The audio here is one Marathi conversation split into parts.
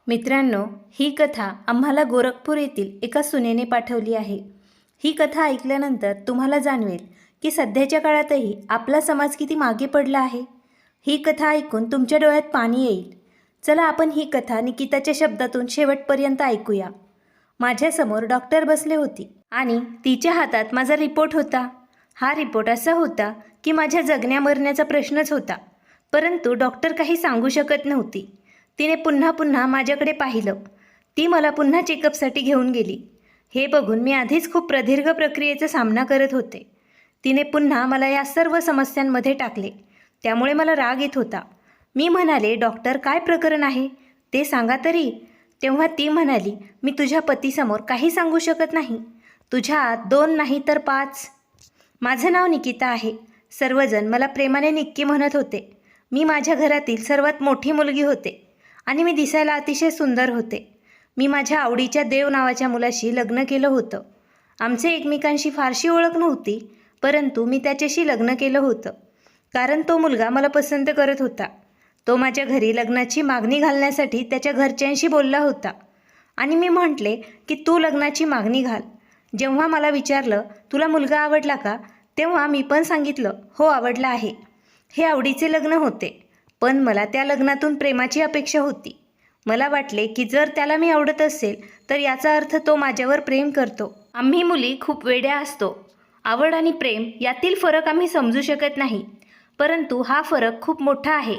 मित्रांनो, ही कथा आम्हाला गोरखपूर येथील एका सुनेने पाठवली आहे। ही कथा ऐकल्यानंतर तुम्हाला जाणवेल की सध्याच्या काळातही आपला समाज किती मागे पडला आहे। ही कथा ऐकून तुमच्या डोळ्यात पाणी येईल। चला आपण ही कथा निकिताच्या शब्दातून शेवटपर्यंत ऐकूया। माझ्यासमोर डॉक्टर बसले होती आणि तिच्या हातात माझा रिपोर्ट होता। हा रिपोर्ट असा होता की माझ्या जगण्या मरण्याचा प्रश्नच होता, परंतु डॉक्टर काही सांगू शकत नव्हती। तिने पुन्हा पुन्हा माझ्याकडे पाहिलं। ती मला पुन्हा चेकअपसाठी घेऊन गेली। हे बघून मी आधीच खूप प्रदीर्घ प्रक्रियेचा सामना करत होते। तिने पुन्हा मला या सर्व समस्यांमध्ये टाकले, त्यामुळे मला राग येत होता। मी म्हणाले, डॉक्टर काय प्रकरण आहे ते सांगा तरी। तेव्हा ती म्हणाली, मी तुझ्या पतीसमोर काही सांगू शकत नाही। तुझ्या 2 नाही तर 5। माझं नाव निकिता आहे। सर्वजण मला प्रेमाने निक्की म्हणत होते। मी माझ्या घरातील सर्वात मोठी मुलगी होते आणि मी दिसायला अतिशय सुंदर होते। मी माझ्या आवडीच्या देव नावाच्या मुलाशी लग्न केलं होतं। आमचे एकमेकांशी फारशी ओळख नव्हती, परंतु मी त्याच्याशी लग्न केलं होतं कारण तो मुलगा मला पसंत करत होता। तो माझ्या घरी लग्नाची मागणी घालण्यासाठी त्याच्या घरच्यांशी बोलला होता आणि मी म्हटले की तू लग्नाची मागणी घाल। जेव्हा मला विचारलं, तुला मुलगा आवडला का, तेव्हा मी पण सांगितलं, हो आवडला आहे। हे आवडीचे लग्न होते, पण मला त्या लग्नातून प्रेमाची अपेक्षा होती। मला वाटले की जर त्याला मी आवडत असेल तर याचा अर्थ तो माझ्यावर प्रेम करतो। आम्ही मुली खूप वेड्या असतो। आवड आणि प्रेम यातील फरक आम्ही समजू शकत नाही, परंतु हा फरक खूप मोठा आहे।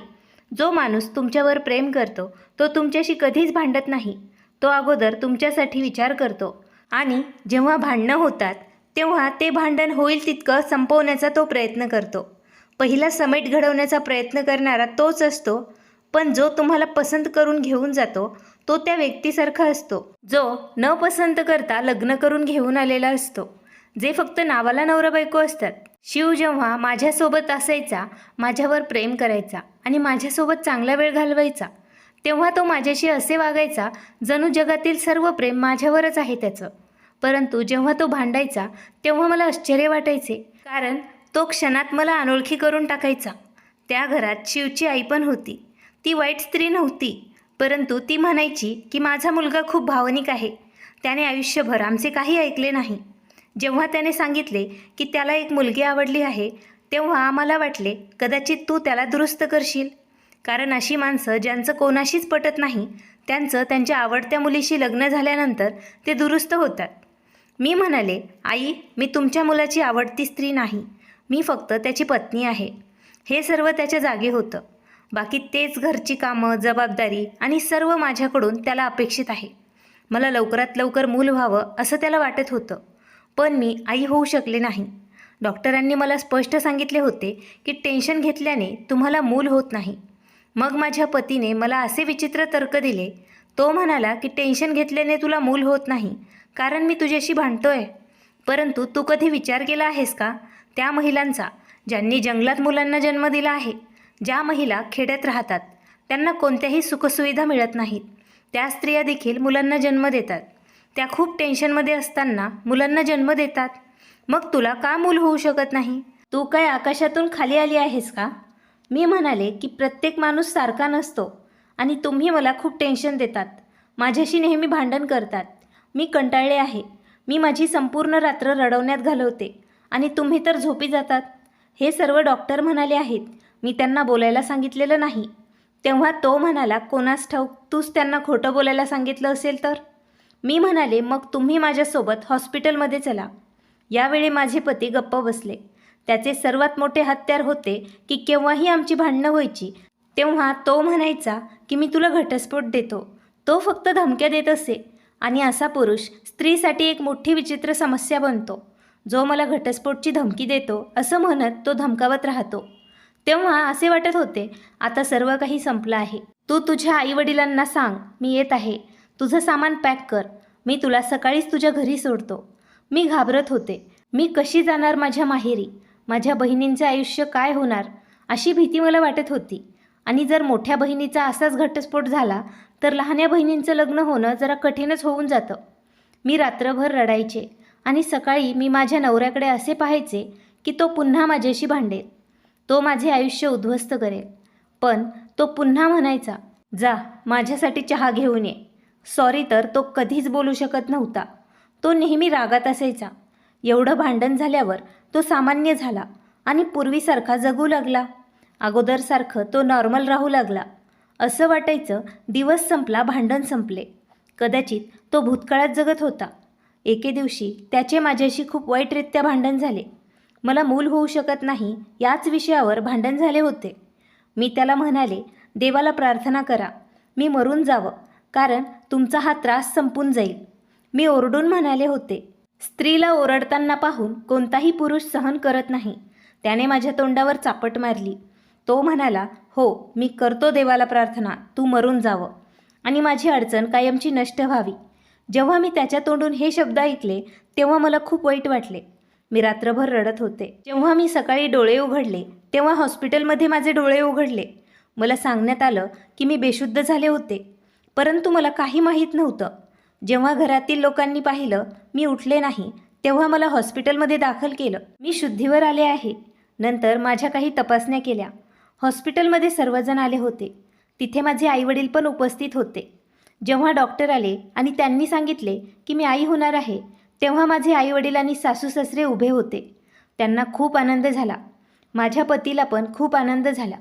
जो माणूस तुमच्यावर प्रेम करतो तो तुमच्याशी कधीच भांडत नाही। तो अगोदर तुमच्यासाठी विचार करतो आणि जेव्हा भांडणं होतात तेव्हा ते भांडण होईल तितकं संपवण्याचा तो प्रयत्न करतो। पहिला समेट घडवण्याचा प्रयत्न करणारा तोच असतो, पण जो तुम्हाला पसंत करून घेऊन जातो तो त्या व्यक्तीसारखा असतो जो न पसंत करता लग्न करून घेऊन आलेला असतो, जे फक्त नावाला नवरा बायको असतात। शिव जेव्हा माझ्यासोबत असायचा, माझ्यावर प्रेम करायचा आणि माझ्यासोबत चांगला वेळ घालवायचा, तेव्हा तो माझ्याशी असे वागायचा जणू जगातील सर्व प्रेम माझ्यावरच आहे त्याचं। परंतु जेव्हा तो भांडायचा तेव्हा मला आश्चर्य वाटायचे, कारण तो क्षणात मला अनोळखी करून टाकायचा। त्या घरात शिवची आई पण होती। ती वाईट स्त्री नव्हती, परंतु ती म्हणायची की माझा मुलगा खूप भावनिक आहे, त्याने आयुष्यभर आमचे काही ऐकले नाही। जेव्हा त्याने सांगितले की त्याला एक मुलगी आवडली आहे, तेव्हा आम्हाला वाटले कदाचित तू त्याला दुरुस्त करशील, कारण अशी माणसं ज्यांचं कोणाशीच पटत नाही त्यांचं त्यांच्या आवडत्या मुलीशी लग्न झाल्यानंतर ते दुरुस्त होतात। मी म्हणाले, आई, मी तुमच्या मुलाची आवडती स्त्री नाही, मी फक्त त्याची पत्नी आहे। हे सर्व त्याच्या जागी होतं। बाकी तेच घरची कामं, जबाबदारी आणि सर्व माझ्याकडून त्याला अपेक्षित आहे। मला लवकरात लवकर मूल व्हावं असं त्याला वाटत होतं, पण मी आई होऊ शकले नाही। डॉक्टरांनी मला स्पष्ट सांगितले होते की टेन्शन घेतल्याने तुम्हाला मूल होत नाही। मग माझ्या पतीने मला असे विचित्र तर्क दिले। तो म्हणाला की टेन्शन घेतल्याने तुला मूल होत नाही कारण मी तुझ्याशी भांडतोय, परंतु तू कधी विचार केला आहेस का त्या महिलांचा ज्यांनी जंगलात मुलांना जन्म दिला आहे? ज्या महिला खेड्यात राहतात, त्यांना कोणत्याही सुखसुविधा मिळत नाहीत, त्या स्त्रिया देखील मुलांना जन्म देतात। त्या खूप टेन्शनमध्ये असताना मुलांना जन्म देतात। मग तुला का मूल होऊ शकत नाही? तू काय आकाशातून खाली आली आहेस का? मी म्हणाले की प्रत्येक माणूस सारखा नसतो आणि तुम्ही मला खूप टेन्शन देतात, माझ्याशी नेहमी भांडण करतात। मी कंटाळले आहे। मी माझी संपूर्ण रात्र रडवण्यात घालवते आणि तुम्ही तर झोपी जातात। हे सर्व डॉक्टर म्हणाले आहेत, मी त्यांना बोलायला सांगितलेलं नाही। तेव्हा तो म्हणाला, कोणास ठाऊक तूच त्यांना खोटं बोलायला सांगितलं असेल तर? मी म्हणाले, मग तुम्ही माझ्यासोबत हॉस्पिटलमध्ये चला। यावेळी माझे पती गप्प बसले। त्याचे सर्वात मोठे हत्यार होते की केव्हाही आमची भांडणं व्हायची तेव्हा तो म्हणायचा की मी तुला घटस्फोट देतो। तो फक्त धमक्या देत असे आणि असा पुरुष स्त्रीसाठी एक मोठी विचित्र समस्या बनतो, जो मला घटस्फोटची धमकी देतो असं म्हणत तो धमकावत राहतो। तेव्हा असे वाटत होते आता सर्व काही संपलं आहे। तू तुझ्या आईवडिलांना सांग मी येत आहे, तुझं सामान पॅक कर, मी तुला सकाळीच तुझ्या घरी सोडतो। मी घाबरत होते। मी कशी जाणार माझ्या माहेरी? माझ्या बहिणींचे आयुष्य काय होणार अशी भीती मला वाटत होती। आणि जर मोठ्या बहिणीचा असाच घटस्फोट झाला तर लहान्या बहिणींचं लग्न होणं जरा कठीणच होऊन जातं। मी रात्रभर रडायचे आणि सकाळी मी माझ्या नवऱ्याकडे असे पाहायचे की तो पुन्हा माझ्याशी भांडेल, तो माझे आयुष्य उद्ध्वस्त करेल। पण तो पुन्हा म्हणायचा जा माझ्यासाठी चहा घेऊन ये. सॉरी तर तो कधीच बोलू शकत नव्हता. तो नेहमी रागात असायचा. एवढं भांडण झाल्यावर तो सामान्य झाला आणि पूर्वीसारखा जगू लागला. अगोदरसारखं तो नॉर्मल राहू लागला. असं वाटायचं दिवस संपला, भांडण संपले. कदाचित तो भूतकाळात जगत होता. एके दिवशी त्याचे माझ्याशी खूप वाईटरित्या भांडण झाले. मला मूल होऊ शकत नाही याच विषयावर भांडण झाले होते. मी त्याला म्हणाले, देवाला प्रार्थना करा मी मरून जावं, कारण तुमचा हा त्रास संपून जाईल. मी ओरडून म्हणाले होते. स्त्रीला ओरडताना पाहून कोणताही पुरुष सहन करत नाही. त्याने माझ्या तोंडावर चापट मारली. तो म्हणाला, हो मी करतो देवाला प्रार्थना, तू मरून जावं आणि माझी अडचण कायमची नष्ट व्हावी. जेव्हा मी त्याच्या तोंडून हे शब्द ऐकले तेव्हा मला खूप वाईट वाटले. मी रात्रभर रडत होते. जेव्हा मी सकाळी डोळे उघडले तेव्हा हॉस्पिटलमध्ये माझे डोळे उघडले. मला सांगण्यात आलं की मी बेशुद्ध झाले होते, परंतु मला काही माहीत नव्हतं. जेव्हा घरातील लोकांनी पाहिलं मी उठले नाही तेव्हा मला हॉस्पिटलमध्ये दाखल केलं. मी शुद्धीवर आले आहे. नंतर माझ्या काही तपासण्या केल्या. हॉस्पिटलमध्ये सर्वजण आले होते. तिथे माझे आईवडील पण उपस्थित होते. जेव्हा डॉक्टर आले आणि त्यांनी सांगितले की मी आई होणार आहे तेव्हा माझे आईवडील आणि सासू सासरे उभे होते. त्यांना खूप आनंद झाला. माझ्या पतीला पण खूप आनंद झाला.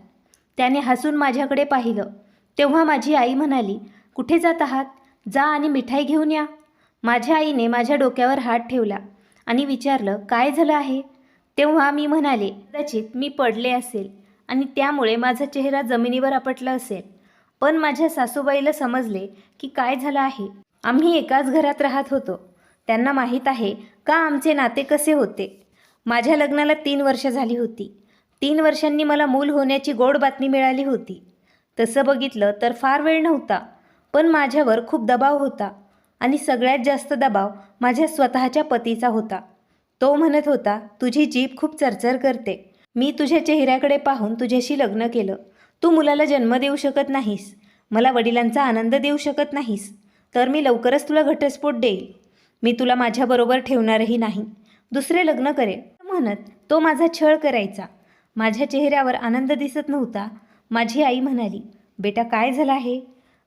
त्याने हसून माझ्याकडे पाहिलं. तेव्हा माझी आई म्हणाली, कुठे जात आहात? जा आणि मिठाई घेऊन या. माझ्या आईने माझ्या डोक्यावर हात ठेवला आणि विचारलं, काय झालं आहे? तेव्हा मी म्हणाले, कदाचित मी पडले असेल आणि त्यामुळे माझा चेहरा जमिनीवर आपटला असेल. पण माझ्या सासूबाईला समजले की काय झालं आहे. आम्ही एकाच घरात राहत होतो. त्यांना माहीत आहे का आमचे नाते कसे होते. माझ्या लग्नाला 3 वर्ष झाली होती. 3 वर्षांनी मला मूल होण्याची गोड बातमी मिळाली होती. तसं बघितलं तर फार वेळ नव्हता, पण माझ्यावर खूप दबाव होता आणि सगळ्यात जास्त दबाव माझ्या स्वतःच्या पतीचा होता. तो म्हणत होता, तुझी जीभ खूप चरचर करते. मी तुझ्या चेहऱ्याकडे पाहून तुझ्याशी लग्न केलं. तू मुलाला जन्म देऊ शकत नाहीस, मला वडिलांचा आनंद देऊ शकत नाहीस, तर मी लवकरच तुला घटस्फोट देईल. मी तुला माझ्याबरोबर ठेवणारही नाही, दुसरे लग्न करेल म्हणत तो माझा छळ करायचा. माझ्या चेहऱ्यावर आनंद दिसत नव्हता. माझी आई म्हणाली, बेटा काय झालं आहे?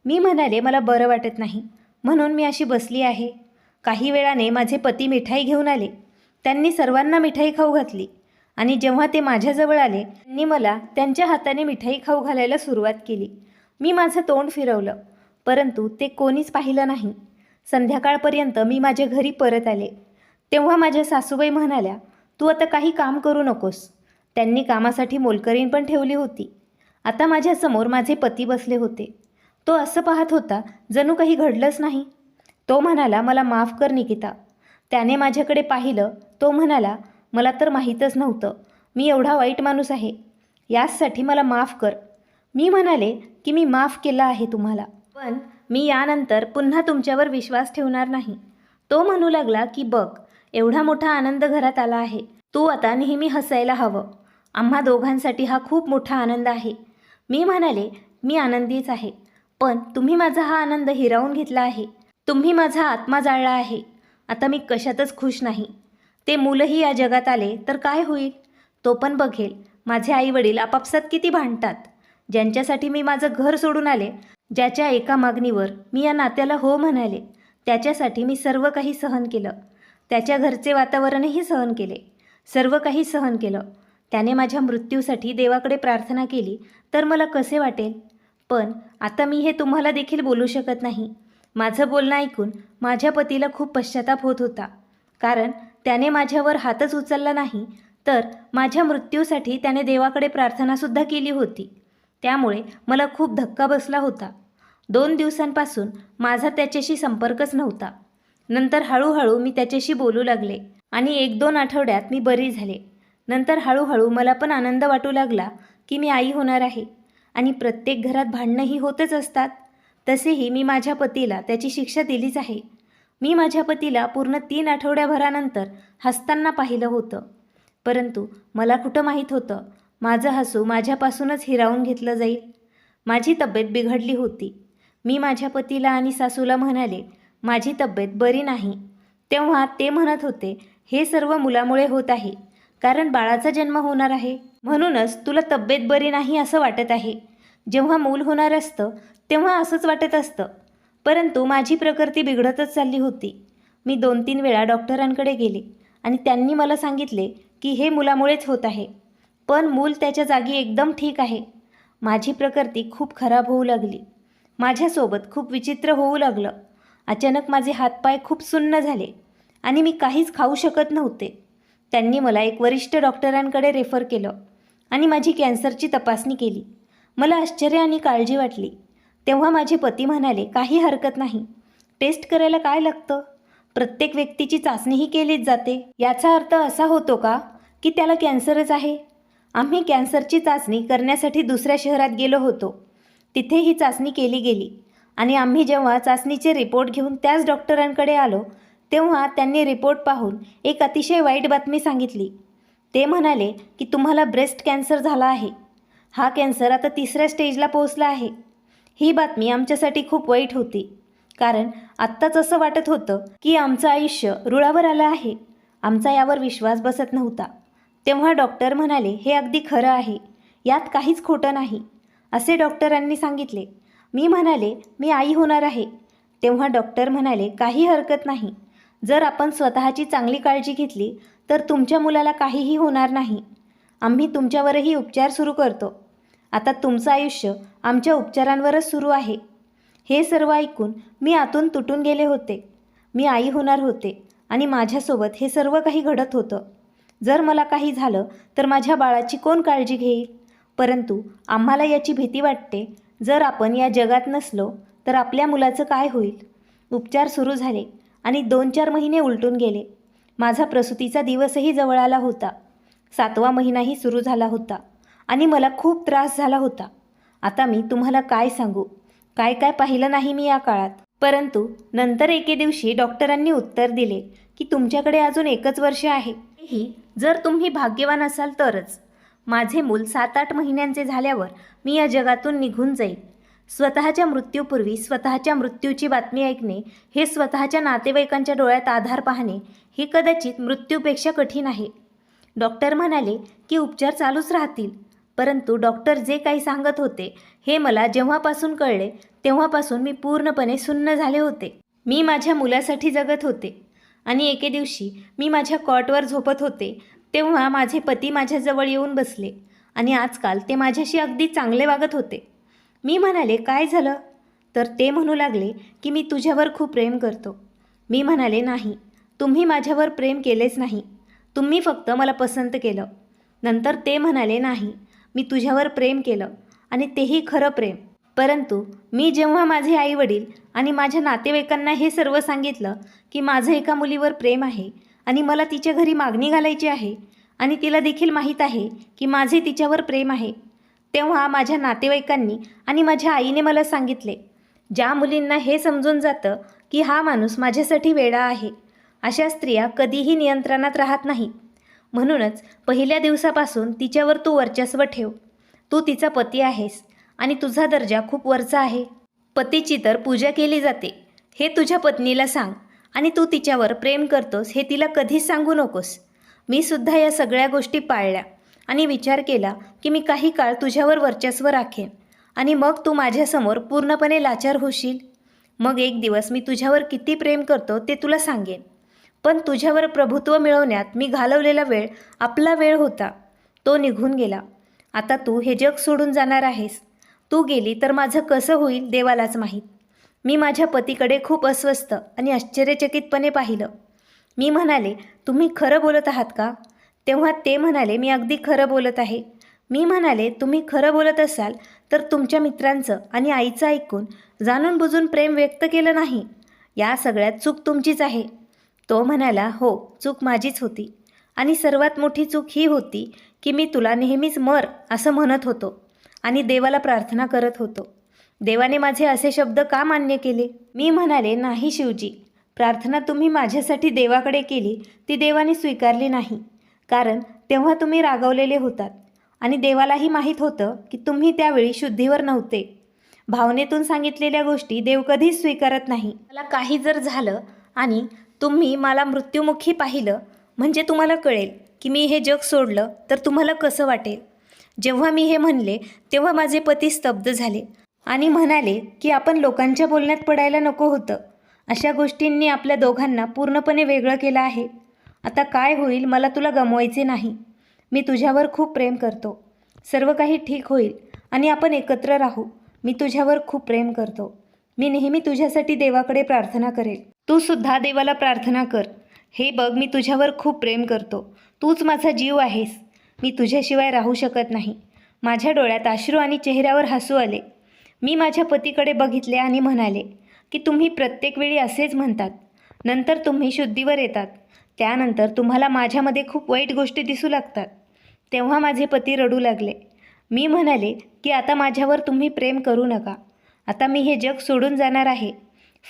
मी म्हणाले, मला बरं वाटत नाही म्हणून मी अशी बसली आहे. काही वेळाने माझे पती मिठाई घेऊन आले. त्यांनी सर्वांना मिठाई खाऊ घातली आणि जेव्हा ते माझ्याजवळ आले त्यांनी मला त्यांच्या हाताने मिठाई खाऊ घालायला सुरुवात केली. मी माझं तोंड फिरवलं, परंतु ते कोणीच पाहिलं नाही. संध्याकाळपर्यंत मी माझ्या घरी परत आले. तेव्हा माझ्या सासूबाई म्हणाल्या, तू आता काही काम करू नकोस. त्यांनी कामासाठी मोलकरीण पण ठेवली होती. आता माझ्यासमोर माझे पती बसले होते. तो असं पाहत होता जणू काही घडलंच नाही. तो म्हणाला, मला माफ कर निकिता. त्याने माझ्याकडे पाहिलं. तो म्हणाला, मला तर माहीतच नव्हतं मी एवढा वाईट माणूस आहे. यासाठी मला माफ कर. मी म्हणाले की मी माफ केलं आहे तुम्हाला, पण मी यानंतर पुन्हा तुमच्यावर विश्वास ठेवणार नाही. तो म्हणू लागला की बघ, एवढा मोठा आनंद घरात आला आहे, तू आता नेहमी हसायला हवं. आम्हा दोघांसाठी हा खूप मोठा आनंद आहे. मी म्हणाले, मी आनंदीच आहे, पण तुम्ही माझा हा आनंद हिरावून घेतला आहे. तुम्ही माझा आत्मा जाळला आहे. आता मी कशातच खुश नाही. ते मुलंही या जगात आले तर काय होईल? तो पण बघेल माझे आईवडील आपापसात किती भांडतात. ज्यांच्यासाठी मी माझं घर सोडून आले, ज्याच्या एका मागणीवर मी या नात्याला हो म्हणाले, त्याच्यासाठी मी सर्व काही सहन केलं. त्याच्या घरचे वातावरणही सहन केले, सर्व काही सहन केलं. त्याने माझ्या मृत्यूसाठी देवाकडे प्रार्थना केली तर मला कसे वाटेल? पण आता मी हे तुम्हाला देखील बोलू शकत नाही. माझं बोलणं ऐकून माझ्या पतीला खूप पश्चाताप होत होता, कारण त्याने माझ्यावर हातच उचलला नाही, तर माझ्या मृत्यूसाठी त्याने देवाकडे प्रार्थनासुद्धा केली होती. त्यामुळे मला खूप धक्का बसला होता. 2 दिवसांपासून माझा त्याच्याशी संपर्कच नव्हता. नंतर हळूहळू मी त्याच्याशी बोलू लागले आणि 1-2 आठवड्यात मी बरी झाले. नंतर हळूहळू मला पण आनंद वाटू लागला की मी आई होणार आहे. आणि प्रत्येक घरात भांडणंही होतच असतात. तसेही मी माझ्या पतीला त्याची शिक्षा दिलीच आहे. मी माझ्या पतीला पूर्ण 3 आठवड्याभरानंतर हसताना पाहिलं होतं, परंतु मला कुठं माहीत होतं माझं हसू माझ्यापासूनच हिरावून घेतलं जाईल. माझी तब्येत बिघडली होती. मी माझ्या पतीला आणि सासूला म्हणाले, माझी तब्येत बरी नाही. तेव्हा ते म्हणत होते, हे सर्व मुलामुळे होत आहे, कारण बाळाचा जन्म होणार आहे, म्हणूनच तुला तब्येत बरी नाही असं वाटत आहे. जेव्हा मूल होणार असतं तेव्हा असंच वाटत असतं. परंतु माझी प्रकृती बिघडतच चालली होती. मी 2-3 वेळा डॉक्टरांकडे गेले आणि त्यांनी मला सांगितले की हे मुलामुळेच होत आहे. पण मूल त्याच्या जागी एकदम ठीक आहे. माझी प्रकृती खूप खराब होऊ लागली. माझ्यासोबत खूप विचित्र होऊ लागलं. अचानक माझे हातपाय खूप सुन्न झाले आणि मी काहीच खाऊ शकत नव्हते. त्यांनी मला एक वरिष्ठ डॉक्टरांकडे रेफर केलं आणि माझी कॅन्सरची तपासणी केली. मला आश्चर्य आणि काळजी वाटली. तेव्हा माझे पती म्हणाले, काही हरकत नाही, टेस्ट करायला काय लागतं, प्रत्येक व्यक्तीची चाचणीही केलीच जाते. याचा अर्थ असा होतो का की त्याला कॅन्सरच आहे? आम्ही कॅन्सरची चाचणी करण्यासाठी दुसऱ्या शहरात गेलो होतो. तिथे ही चाचणी केली गेली आणि आम्ही जेव्हा चाचणीचे रिपोर्ट घेऊन त्याच डॉक्टरांकडे आलो तेव्हा त्यांनी रिपोर्ट पाहून एक अतिशय वाईट बातमी सांगितली. ते म्हणाले की तुम्हाला ब्रेस्ट कॅन्सर झाला आहे. हा कॅन्सर आता 3ऱ्या स्टेजला पोहोचला आहे. ही बातमी आमच्यासाठी खूप वाईट होती, कारण आत्ताच असं वाटत होतं की आमचं आयुष्य रुळावर आलं आहे. आमचा यावर विश्वास बसत नव्हता. तेव्हा डॉक्टर म्हणाले, हे अगदी खरं आहे, यात काहीच खोटं नाही, असे डॉक्टरांनी सांगितले. मी म्हणाले, मी आई होणार आहे. तेव्हा डॉक्टर म्हणाले, काही हरकत नाही, जर आपण स्वतःची चांगली काळजी घेतली तर तुमच्या मुलाला काहीही होणार नाही. आम्ही तुमच्यावरही उपचार सुरू करतो. आता तुमचं आयुष्य आमच्या उपचारांवरच सुरू आहे. हे सर्व ऐकून मी आतून तुटून गेले होते. मी आई होणार होते आणि माझ्यासोबत हे सर्व काही घडत होतं. जर मला काही झालं तर माझ्या बाळाची कोण काळजी घेईल? परंतु आम्हाला याची भीती वाटते, जर आपण या जगात नसलो तर आपल्या मुलाचं काय होईल? उपचार सुरू झाले आणि 2-4 महिने उलटून गेले. माझा प्रसूतीचा दिवसही जवळ आला होता. 7वा महिनाही सुरू झाला होता आणि मला खूप त्रास झाला होता. आता मी तुम्हाला काय सांगू, काय काय पाहिलं नाही मी या काळात. परंतु नंतर एके दिवशी डॉक्टरांनी उत्तर दिले की तुमच्याकडे अजून 1च वर्ष आहे. ही जर तुम्ही भाग्यवान असाल तरच. माझे मूल 7-8 महिन्यांचे झाल्यावर मी या जगातून निघून जाईल. स्वतःच्या मृत्यूपूर्वी स्वतःच्या मृत्यूची बातमी ऐकणे, हे स्वतःच्या नातेवाईकांच्या डोळ्यात आधार पाहणे, हे कदाचित मृत्यूपेक्षा कठीण आहे. डॉक्टर म्हणाले की उपचार चालूच राहतील. परंतु डॉक्टर जे काही सांगत होते हे मला जेव्हापासून कळले तेव्हापासून मी पूर्णपणे सुन्न झाले होते. मी माझ्या मुलासाठी जगत होते आणि एके दिवशी मी माझ्या कॉटवर झोपत होते तेव्हा माझे पती माझ्याजवळ येऊन बसले आणि आजकाल ते माझ्याशी अगदी चांगले वागत होते. मी म्हणाले, काय झालं? तर ते म्हणू लागले की मी तुझ्यावर खूप प्रेम करतो. मी म्हणाले, नाही, तुम्ही माझ्यावर प्रेम केलेच नाही, तुम्ही फक्त मला पसंत केलं. नंतर ते म्हणाले, नाही, मी तुझ्यावर प्रेम केलं आणि तेही खरं प्रेम. परंतु मी जेव्हा माझे आईवडील आणि माझ्या नातेवाईकांना हे सर्व सांगितलं की माझं एका मुलीवर प्रेम आहे आणि मला तिच्या घरी मागणी घालायची आहे आणि तिला देखील माहीत आहे की माझे तिच्यावर प्रेम आहे, तेव्हा माझ्या नातेवाईकांनी आणि माझ्या आईने मला सांगितले, ज्या मुलींना हे समजून जातं की हा माणूस माझ्यासाठी वेडा आहे, अशा स्त्रिया कधीही नियंत्रणात राहत नाहीत. म्हणूनच पहिल्या दिवसापासून तिच्यावर तू वर्चस्व ठेव. तू तिचा पती आहेस आणि तुझा दर्जा खूप वरचा आहे. पतीची तर पूजा केली जाते हे तुझ्या पत्नीला सांग आणि तू तिच्यावर प्रेम करतोस हे तिला कधीच सांगू नकोस. मी सुद्धा या सगळ्या गोष्टी पाळल्या आणि विचार केला की मी काही काळ तुझ्यावर वर्चस्व राखेन आणि मग तू माझ्यासमोर पूर्णपणे लाचार होशील. मग एक दिवस मी तुझ्यावर किती प्रेम करतो ते तुला सांगेन. पण तुझ्यावर प्रभुत्व मिळवण्यात मी घालवलेला वेळ आपला वेळ होता, तो निघून गेला. आता तू हे जग सोडून जाणार आहेस. तू गेली तर माझं कसं होईल देवालाच माहीत. मी माझ्या पतीकडे खूप अस्वस्थ आणि आश्चर्यचकितपणे पाहिलं. मी म्हणाले, तुम्ही खरं बोलत आहात का? तेव्हा ते म्हणाले, मी अगदी खरं बोलत आहे. मी म्हणाले, तुम्ही खरं बोलत असाल तर तुमच्या मित्रांचं आणि आईचं ऐकून जाणून बुजून प्रेम व्यक्त केलं नाही. या सगळ्यात चूक तुमचीच आहे. तो म्हणाला, हो, चूक माझीच होती आणि सर्वात मोठी चूक ही होती की मी तुला नेहमीच मर असं म्हणत होतो आणि देवाला प्रार्थना करत होतो. देवाने माझे असे शब्द का मान्य केले? मी म्हणाले, नाही शिवजी, प्रार्थना तुम्ही माझ्यासाठी देवाकडे केली ती देवाने स्वीकारली नाही, कारण तेव्हा तुम्ही रागावलेले होतात आणि देवालाही माहीत होतं की तुम्ही त्यावेळी शुद्धीवर नव्हते. भावनेतून सांगितलेल्या गोष्टी देव कधीच स्वीकारत नाही. मला काही जर झालं आणि तुम्ही मला मृत्युमुखी पाहिलं म्हणजे तुम्हाला कळेल की मी हे जग सोडलं तर तुम्हाला कसं वाटेल. जेव्हा मी हे म्हणले तेव्हा माझे पती स्तब्ध झाले आणि म्हणाले की आपण लोकांच्या बोलण्यात पडायला नको होतं. अशा गोष्टींनी आपल्या दोघांना पूर्णपणे वेगळं केलं आहे. आता काय होईल, मला तुला गमवायचे नाही. मी तुझ्यावर खूप प्रेम करतो. सर्व काही ठीक होईल आणि आपण एकत्र राहू. मी तुझ्यावर खूप प्रेम करतो. मी नेहमी तुझ्यासाठी देवाकडे प्रार्थना करेल. तू सुद्धा देवाला प्रार्थना कर. हे बघ, मी तुझ्यावर खूप प्रेम करतो. तूच माझा जीव आहेस. मी तुझ्याशिवाय राहू शकत नाही. माझ्या डोळ्यात अश्रू आणि चेहऱ्यावर हसू आले. मी माझ्या पतीकडे बघितले आणि म्हणाले की तुम्ही प्रत्येक वेळी असेच म्हणतात. नंतर तुम्ही शुद्धीवर येतात. त्यानंतर तुम्हाला माझ्यामध्ये खूप वाईट गोष्टी दिसू लागतात. तेव्हा माझे पती रडू लागले. मी म्हणाले की आता माझ्यावर तुम्ही प्रेम करू नका. आता मी हे जग सोडून जाणार आहे.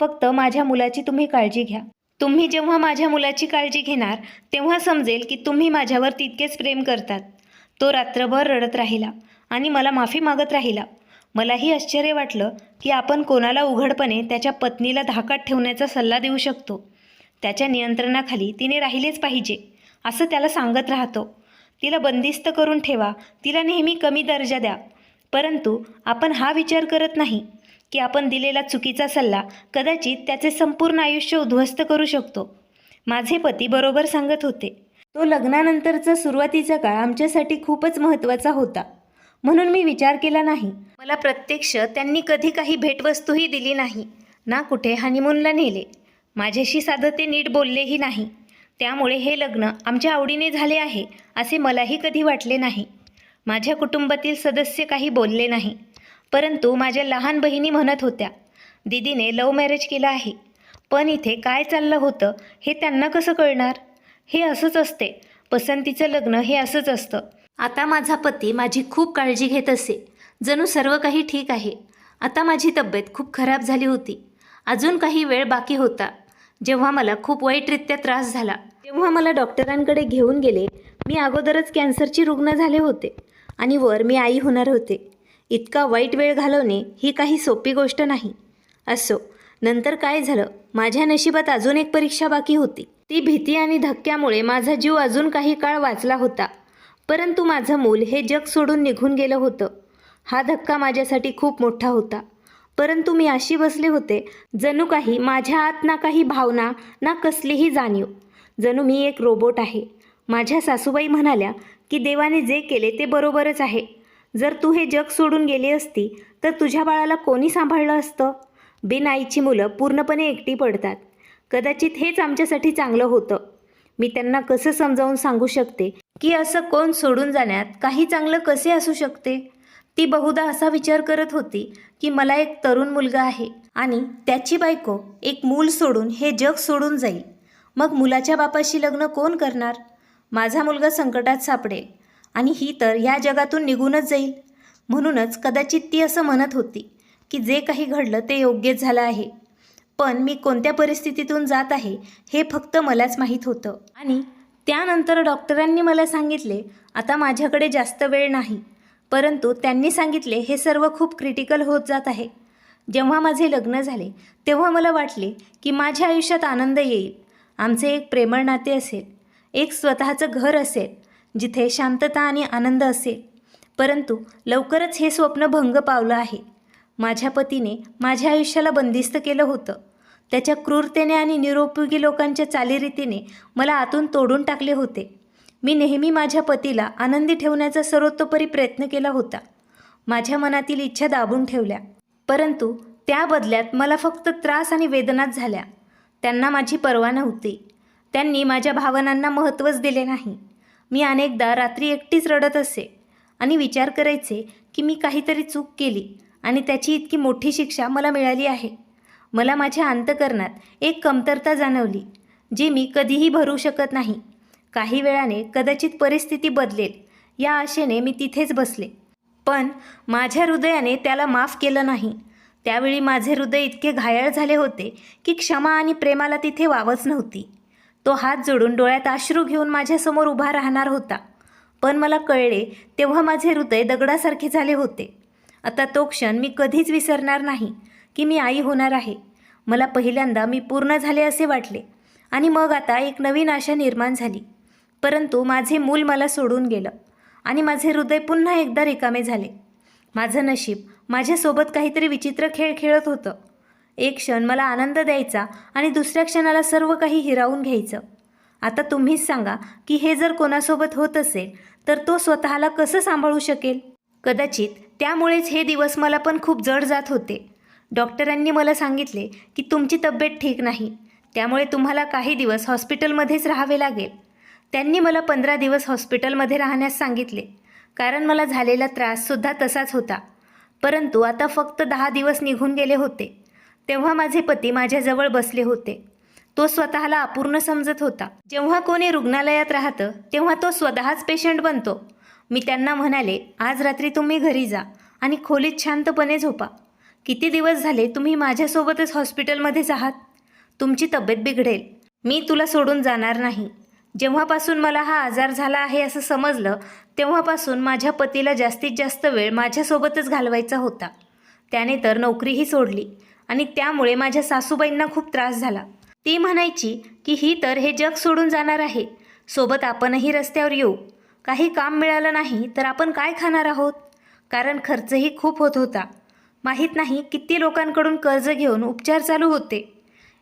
फक्त माझ्या मुलाची तुम्ही काळजी घ्या. तुम्ही जेव्हा माझ्या मुलाची काळजी घेणार तेव्हा समजेल की तुम्ही माझ्यावर तितकेच प्रेम करतात. तो रात्रभर रडत राहिला आणि मला माफी मागत राहिला. मलाही आश्चर्य वाटलं की आपण कोणाला उघडपणे त्याच्या पत्नीला धाकात ठेवण्याचा सल्ला देऊ शकतो. त्याच्या नियंत्रणाखाली तिने राहिलेच पाहिजे असं त्याला सांगत राहतो. तिला बंदिस्त करून ठेवा. तिला नेहमी कमी दर्जा द्या. परंतु आपण हा विचार करत नाही की आपण दिलेला चुकीचा सल्ला कदाचित त्याचे संपूर्ण आयुष्य उद्ध्वस्त करू शकतो. माझे पती बरोबर सांगत होते. तो लग्नानंतरचा सुरुवातीचा काळ आमच्यासाठी खूपच महत्त्वाचा होता. म्हणून मी विचार केला नाही. मला प्रत्यक्ष त्यांनी कधी काही भेटवस्तूही दिली नाही, ना कुठे हनीमूनला नेले. माझ्याशी साधं ते नीट बोललेही नाही. त्यामुळे हे लग्न आमच्या आवडीने झाले आहे असे मलाही कधी वाटले नाही. माझ्या कुटुंबातील सदस्य काही बोलले नाही. परंतु माझ्या लहान बहिणी म्हणत होत्या, दीदीने लव्ह मॅरेज केलं आहे. पण इथे काय चाललं होतं हे त्यांना कसं कळणार? हे असंच असते. पसंतीचं लग्न हे असंच असतं. आता माझा पती माझी खूप काळजी घेत असे. जणू सर्व काही ठीक आहे. आता माझी तब्येत खूप खराब झाली होती. अजून काही वेळ बाकी होता जेव्हा मला खूप वाईटरित्या त्रास झाला. तेव्हा मला डॉक्टरांकडे घेऊन गेले. मी अगोदरच कॅन्सरची रुग्ण झाले होते आणि वर मी आई होणार होते. इतका वाईट वेळ घालवणे ही काही सोपी गोष्ट नाही. असो, नंतर काय झालं, माझ्या नशिबात अजून एक परीक्षा बाकी होती. ती भीती आणि धक्क्यामुळे माझा जीव अजून काही काळ वाचला होता. परंतु माझं मूल हे जग सोडून निघून गेलं होतं. हा धक्का माझ्यासाठी खूप मोठा होता. परंतु मी अशी बसले होते जणू काही माझ्या आत ना काही भावना ना कसलीही जाणीव. जणू मी एक रोबोट आहे. माझ्या सासूबाई म्हणाल्या की देवाने जे केले ते बरोबरच आहे. जर तू हे जग सोडून गेली असती तर तुझ्या बाळाला कोणी सांभाळलं असतं? बिन आईची मुलं पूर्णपणे एकटी पडतात. कदाचित हेच आमच्यासाठी चांगलं होतं. मी त्यांना कसं समजावून सांगू शकते की असं कोण सोडून जाण्यात काही चांगलं कसे असू शकते? ती बहुधा असा विचार करत होती की मला एक तरुण मुलगा आहे आणि त्याची बायको एक मूल सोडून हे जग सोडून जाईल. मग मुलाच्या बापाशी लग्न कोण करणार? माझा मुलगा संकटात सापडेल आणि ही तर ह्या जगातून निघूनच जाईल. म्हणूनच कदाचित ती असं म्हणत होती की जे काही घडलं ते योग्यच झालं आहे. पण मी कोणत्या परिस्थितीतून जात आहे हे फक्त मलाच माहीत होतं. आणि त्यानंतर डॉक्टरांनी मला सांगितले आता माझ्याकडे जास्त वेळ नाही. परंतु त्यांनी सांगितले हे सर्व खूप क्रिटिकल होत जात आहे. जेव्हा माझे लग्न झाले तेव्हा मला वाटले की माझ्या आयुष्यात आनंद येईल. आमचे एक प्रेमळ नाते असेल, एक स्वतःचं घर असेल जिथे शांतता आणि आनंद असेल. परंतु लवकरच हे स्वप्न भंग पावलं आहे. माझ्या पतीने माझ्या आयुष्याला बंदिस्त केलं होतं. त्याच्या क्रूरतेने आणि निरुपयोगी लोकांच्या चालीरीतीने मला आतून तोडून टाकले होते. मी नेहमी माझ्या पतीला आनंदी ठेवण्याचा सर्वतोपरी प्रयत्न केला होता. माझ्या मनातील इच्छा दाबून ठेवल्या. परंतु त्या बदल्यात मला फक्त त्रास आणि वेदनाच झाल्या. त्यांना माझी पर्वा नव्हती. त्यांनी माझ्या भावनांना महत्त्वच दिले नाही. मी अनेकदा रात्री एकटीच रडत असे आणि विचार करायचे की मी काहीतरी चूक केली आणि त्याची इतकी मोठी शिक्षा मला मिळाली आहे. मला माझ्या अंतःकरणात एक कमतरता जाणवली जी मी कधीही भरू शकत नाही. काही वेळाने कदाचित परिस्थिती बदलेल या आशेने मी तिथेच बसले. पण माझ्या हृदयाने त्याला माफ केलं नाही. त्यावेळी माझे हृदय इतके घायाळ झाले होते की क्षमा आणि प्रेमाला तिथे वावच नव्हती. तो हात जोडून डोळ्यात अश्रू घेऊन माझ्यासमोर उभा राहणार होता. पण मला कळले तेव्हा माझे हृदय दगडासारखे झाले होते. आता तो क्षण मी कधीच विसरणार नाही की मी आई होणार आहे. मला पहिल्यांदा मी पूर्ण झाले असे वाटले आणि मग आता एक नवीन आशा निर्माण झाली. परंतु माझे मूल मला सोडून गेलं आणि माझे हृदय पुन्हा एकदा रिकामे झाले. माझं नशीब माझ्यासोबत काहीतरी विचित्र खेळ खेळत होतं. एक क्षण मला आनंद द्यायचा आणि दुसऱ्या क्षणाला सर्व काही हिरावून घ्यायचं. आता तुम्हीच सांगा की हे जर कोणासोबत होत असेल तर तो स्वतःला कसं सांभाळू शकेल. कदाचित त्यामुळेच हे दिवस मला पण खूप जड जात होते. डॉक्टरांनी मला सांगितले की तुमची तब्येत ठीक नाही, त्यामुळे तुम्हाला काही दिवस हॉस्पिटलमध्येच राहावे लागेल. त्यांनी मला 15 दिवस हॉस्पिटलमध्ये राहण्यास सांगितले, कारण मला झालेला त्राससुद्धा तसाच होता. परंतु आता फक्त 10 दिवस निघून गेले होते तेव्हा माझे पती माझ्याजवळ बसले होते. तो स्वतःला अपूर्ण समजत होता. जेव्हा कोणी रुग्णालयात राहतं तेव्हा तो स्वतःच पेशंट बनतो. मी त्यांना म्हणाले, आज रात्री तुम्ही घरी जा आणि खोलीत शांतपणे झोपा. किती दिवस झाले तुम्ही माझ्यासोबतच हॉस्पिटलमध्येच आहात. तुमची तब्येत बिघडेल. मी तुला सोडून जाणार नाही. जेव्हापासून मला हा आजार झाला आहे असं समजलं तेव्हापासून माझ्या पतीला जास्तीत जास्त वेळ माझ्यासोबतच घालवायचा होता. त्याने तर नोकरीही सोडली आणि त्यामुळे माझ्या सासूबाईंना खूप त्रास झाला. ती म्हणायची की ही तर हे जग सोडून जाणार आहे, सोबत आपणही रस्त्यावर येऊ. काही काम मिळालं नाही तर आपण काय खाणार आहोत, कारण खर्चही खूप होत होता. माहीत नाही किती लोकांकडून कर्ज घेऊन उपचार चालू होते.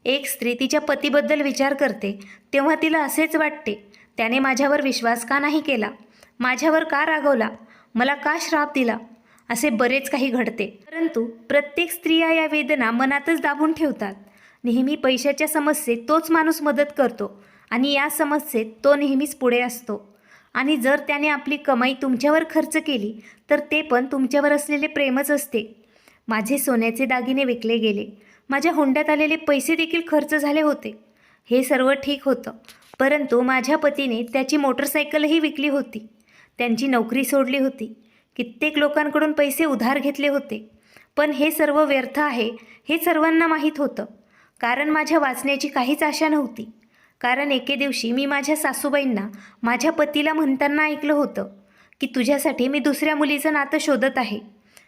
एक स्त्री तिच्या पतीबद्दल विचार करते तेव्हा तिला असेच वाटते, त्याने माझ्यावर विश्वास का नाही केला, माझ्यावर का रागवला, मला का श्राप दिला, असे बरेच काही घडते. परंतु प्रत्येक स्त्रिया या वेदना मनातच दाबून ठेवतात. नेहमी पैशाच्या समस्येत तोच माणूस मदत करतो आणि या समस्येत तो नेहमीच पुढे असतो. आणि जर त्याने आपली कमाई तुमच्यावर खर्च केली तर ते पण तुमच्यावर असलेले प्रेमच असते. माझे सोन्याचे दागिने विकले गेले, माझ्या हुंड्यात आलेले पैसे देखील खर्च झाले होते. हे सर्व ठीक होतं, परंतु माझ्या पतीने त्याची मोटरसायकलही विकली होती, त्यांची नोकरी सोडली होती, कित्येक लोकांकडून पैसे उधार घेतले होते. पण हे सर्व व्यर्थ आहे हे सर्वांना माहीत होतं, कारण माझ्या वाचण्याची काहीच आशा नव्हती. कारण एके दिवशी मी माझ्या सासूबाईंना माझ्या पतीला म्हणताना ऐकलं होतं की तुझ्यासाठी मी दुसऱ्या मुलीचं नातं शोधत आहे,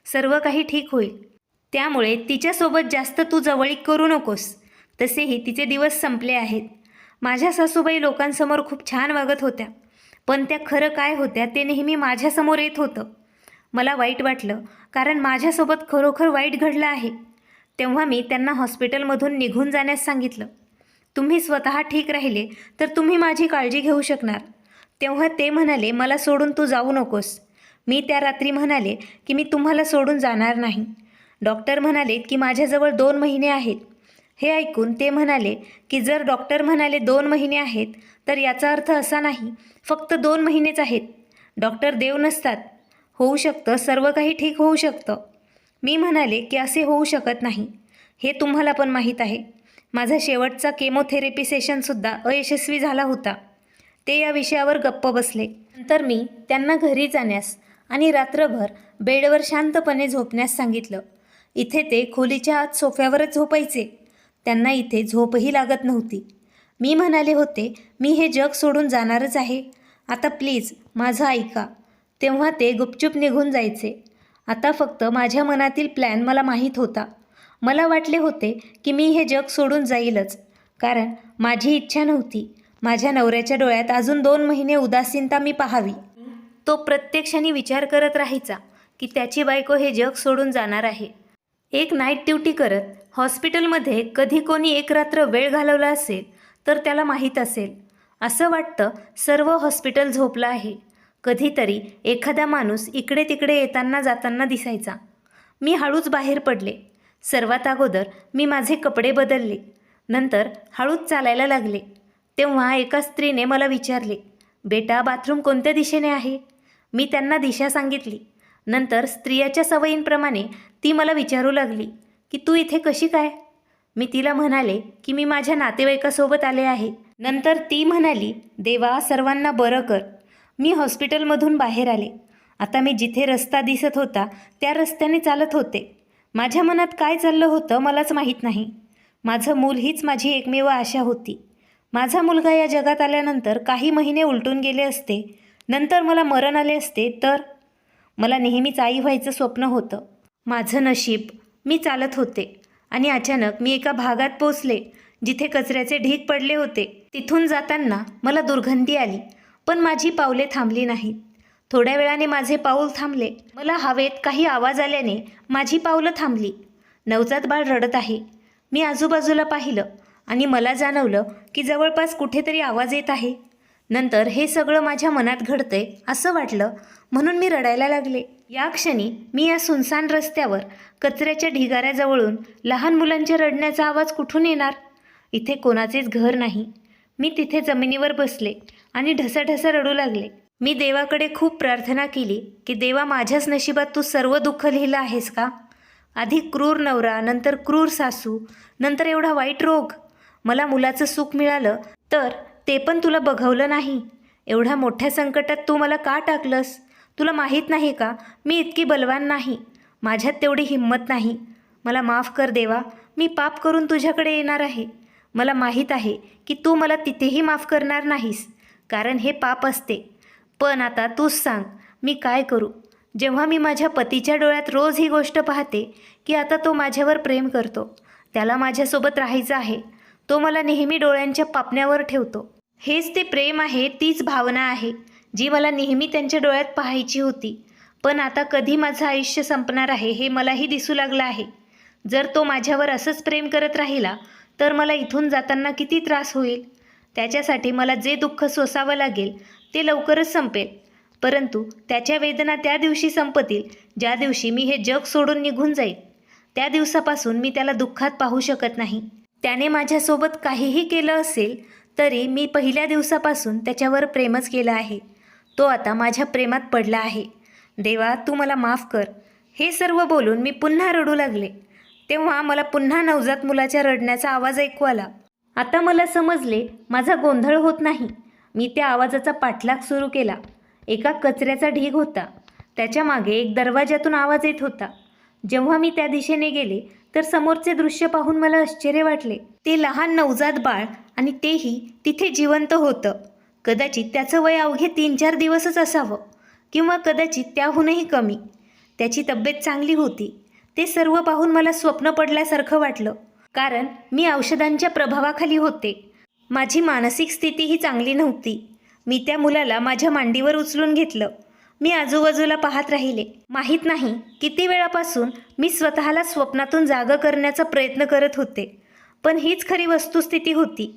सर्व काही ठीक होईल, त्यामुळे तिच्यासोबत जास्त तू जवळीक करू नकोस. तसेही तिचे दिवस संपले आहेत. माझ्या सासूबाई लोकांसमोर खूप छान वागत होत्या, पण त्या खरं काय होत्या ते नेहमी माझ्यासमोर येत होतं. मला वाईट वाटलं, कारण माझ्यासोबत खरोखर वाईट घडलं आहे. तेव्हा मी त्यांना हॉस्पिटलमधून निघून जाण्यास सांगितलं. तुम्ही स्वतः ठीक राहिले तर तुम्ही माझी काळजी घेऊ शकणार. तेव्हा ते म्हणाले, मला सोडून तू जाऊ नकोस. मी त्या रात्री म्हणाले की मी तुम्हाला सोडून जाणार नाही. डॉक्टर म्हणाले की माझ्याजवळ 2 महिने आहेत. हे ऐकून ते म्हणाले की जर डॉक्टर म्हणाले 2 महिने आहेत तर याचा अर्थ असा नाही फक्त 2 महिनेच आहेत. डॉक्टर देव नसतात. होऊ शकतं, सर्व काही ठीक होऊ शकतं. मी म्हणाले की असे होऊ शकत नाही, हे तुम्हाला पण माहीत आहे. माझा शेवटचा केमोथेरपी सेशनसुद्धा अयशस्वी झाला होता. ते या विषयावर गप्प बसले. नंतर मी त्यांना घरी जाण्यास आणि रात्रभर बेडवर शांतपणे झोपण्यास सांगितलं. इथे ते खोलीच्या आत सोफ्यावरच झोपायचे. त्यांना इथे झोपही लागत नव्हती. मी म्हणाले होते, मी हे जग सोडून जाणारच आहे, आता प्लीज माझं ऐका. तेव्हा ते गुपचूप निघून जायचे. आता फक्त माझ्या मनातील प्लॅन मला माहीत होता. मला वाटले होते की मी हे जग सोडून जाईलच, कारण माझी इच्छा नव्हती माझ्या नवऱ्याच्या डोळ्यात अजून 2 महिने उदासीनता मी पाहावी. तो प्रत्येक क्षणी विचार करत राहायचा की त्याची बायको हे जग सोडून जाणार आहे. एक नाईट ड्युटी करत हॉस्पिटलमध्ये कधी कोणी एक रात्र वेळ घालवला असेल तर त्याला माहीत असेल. असं वाटतं सर्व हॉस्पिटल झोपलं आहे. कधीतरी एखादा माणूस इकडे तिकडे येताना जाताना दिसायचा. मी हळूच बाहेर पडले. सर्वात अगोदर मी माझे कपडे बदलले, नंतर हळूच चालायला लागले. तेव्हा एका स्त्रीने मला विचारले, बेटा बाथरूम कोणत्या दिशेने आहे? मी त्यांना दिशा सांगितली. नंतर स्त्रियाच्या सवयींप्रमाणे ती मला विचारू लागली की तू इथे कशी काय? मी तिला म्हणाले की मी माझ्या नातेवाईकासोबत आले आहे. नंतर ती म्हणाली, देवा सर्वांना बरं कर. मी हॉस्पिटलमधून बाहेर आले. आता मी जिथे रस्ता दिसत होता त्या रस्त्याने चालत होते. माझ्या मनात काय चाललं होतं मलाच माहीत नाही. माझं मूल हीच माझी एकमेव आशा होती. माझा मुलगा या जगात आल्यानंतर काही महिने उलटून गेले असते, नंतर मला मरण आले असते तर मला नेहमीच आई व्हायचं स्वप्न होतं. माझं नशीब, मी चालत होते आणि अचानक मी एका भागात पोचले जिथे कचऱ्याचे ढीग पडले होते. तिथून जाताना मला दुर्गंधी आली, पण माझी पावले थांबली नाहीत. थोड्या वेळाने माझे पाऊल थांबले. मला हवेत काही आवाज आल्याने माझी पावलं थांबली. नवजात बाळ रडत आहे. मी आजूबाजूला पाहिलं आणि मला जाणवलं की जवळपास कुठेतरी आवाज येत आहे. नंतर हे सगळं माझ्या मनात घडतंय असं वाटलं, म्हणून मी रडायला लागले. या क्षणी मी या सुनसान रस्त्यावर कचऱ्याच्या ढिगाऱ्याजवळून लहान मुलांच्या रडण्याचा आवाज कुठून येणार? इथे कोणाचेच घर नाही. मी तिथे जमिनीवर बसले आणि ढसाढसा रडू लागले. मी देवाकडे खूप प्रार्थना केली की देवा, माझ्याच नशिबात तू सर्व दुःख लिहिलं आहेस का? आधी क्रूर नवरा, नंतर क्रूर सासू, नंतर एवढा वाईट रोग. मला मुलाचं सुख मिळालं तर ते पण तुला बघवलं नाही. एवढ्या मोठ्या संकटात तू मला का टाकलंस? तुला माहीत नाही का मी इतकी बलवान नाही, माझ्यात तेवढी हिंमत नाही. मला माफ कर देवा, मी पाप करून तुझ्याकडे येणार आहे. मला माहीत आहे की तू मला तिथेही माफ करणार नाहीस, कारण हे पाप असते. पण आता तूच सांग, मी काय करू? जेव्हा मी माझ्या पतीच्या डोळ्यात रोज ही गोष्ट पाहते की आता तो माझ्यावर प्रेम करतो, त्याला माझ्यासोबत राहायचं आहे, तो मला नेहमी डोळ्यांच्या पापण्यावर ठेवतो. हेच ते प्रेम आहे, तीच भावना आहे जी मला नेहमी त्यांच्या डोळ्यात पाहायची होती. पण आता कधी माझं आयुष्य संपणार आहे हे मलाही दिसू लागलं आहे. जर तो माझ्यावर असंच प्रेम करत राहिला तर मला इथून जाताना किती त्रास होईल. त्याच्यासाठी मला जे दुःख सोसावं लागेल ते लवकरच संपेल. परंतु त्याच्या वेदना त्या दिवशी संपतील ज्या दिवशी मी हे जग सोडून निघून जाईल. त्या दिवसापासून मी त्याला दुःखात पाहू शकत नाही. त्याने माझ्यासोबत काहीही केलं असेल तरी मी पहिल्या दिवसापासून त्याच्यावर प्रेमच केलं आहे. तो आता माझ्या प्रेमात पडला आहे. देवा, तू मला माफ कर. हे सर्व बोलून मी पुन्हा रडू लागले. तेव्हा मला पुन्हा नवजात मुलाच्या रडण्याचा आवाज ऐकू आला. आता मला समजले माझा गोंधळ होत नाही. मी त्या आवाजाचा पाठलाग सुरू केला. एका कचऱ्याचा ढीग होता, त्याच्या मागे एक दरवाजातून आवाज येत होता. जेव्हा मी त्या दिशेने गेले तर समोरचे दृश्य पाहून मला आश्चर्य वाटले. ते लहान नवजात बाळ, आणि तेही तिथे जिवंत होतं. कदाचित त्याचं वय अवघे 3-4 दिवसच असावं, किंवा कदाचित त्याहूनही कमी. त्याची तब्येत चांगली होती. ते सर्व पाहून मला स्वप्न पडल्यासारखं वाटलं, कारण मी औषधांच्या प्रभावाखाली होते. माझी मानसिक स्थितीही चांगली नव्हती. मी त्या मुलाला माझ्या मांडीवर उचलून घेतलं. मी आजूबाजूला पाहत राहिले. माहीत नाही किती वेळापासून मी स्वतःला स्वप्नातून जागं करण्याचा प्रयत्न करत होते, पण हीच खरी वस्तुस्थिती होती.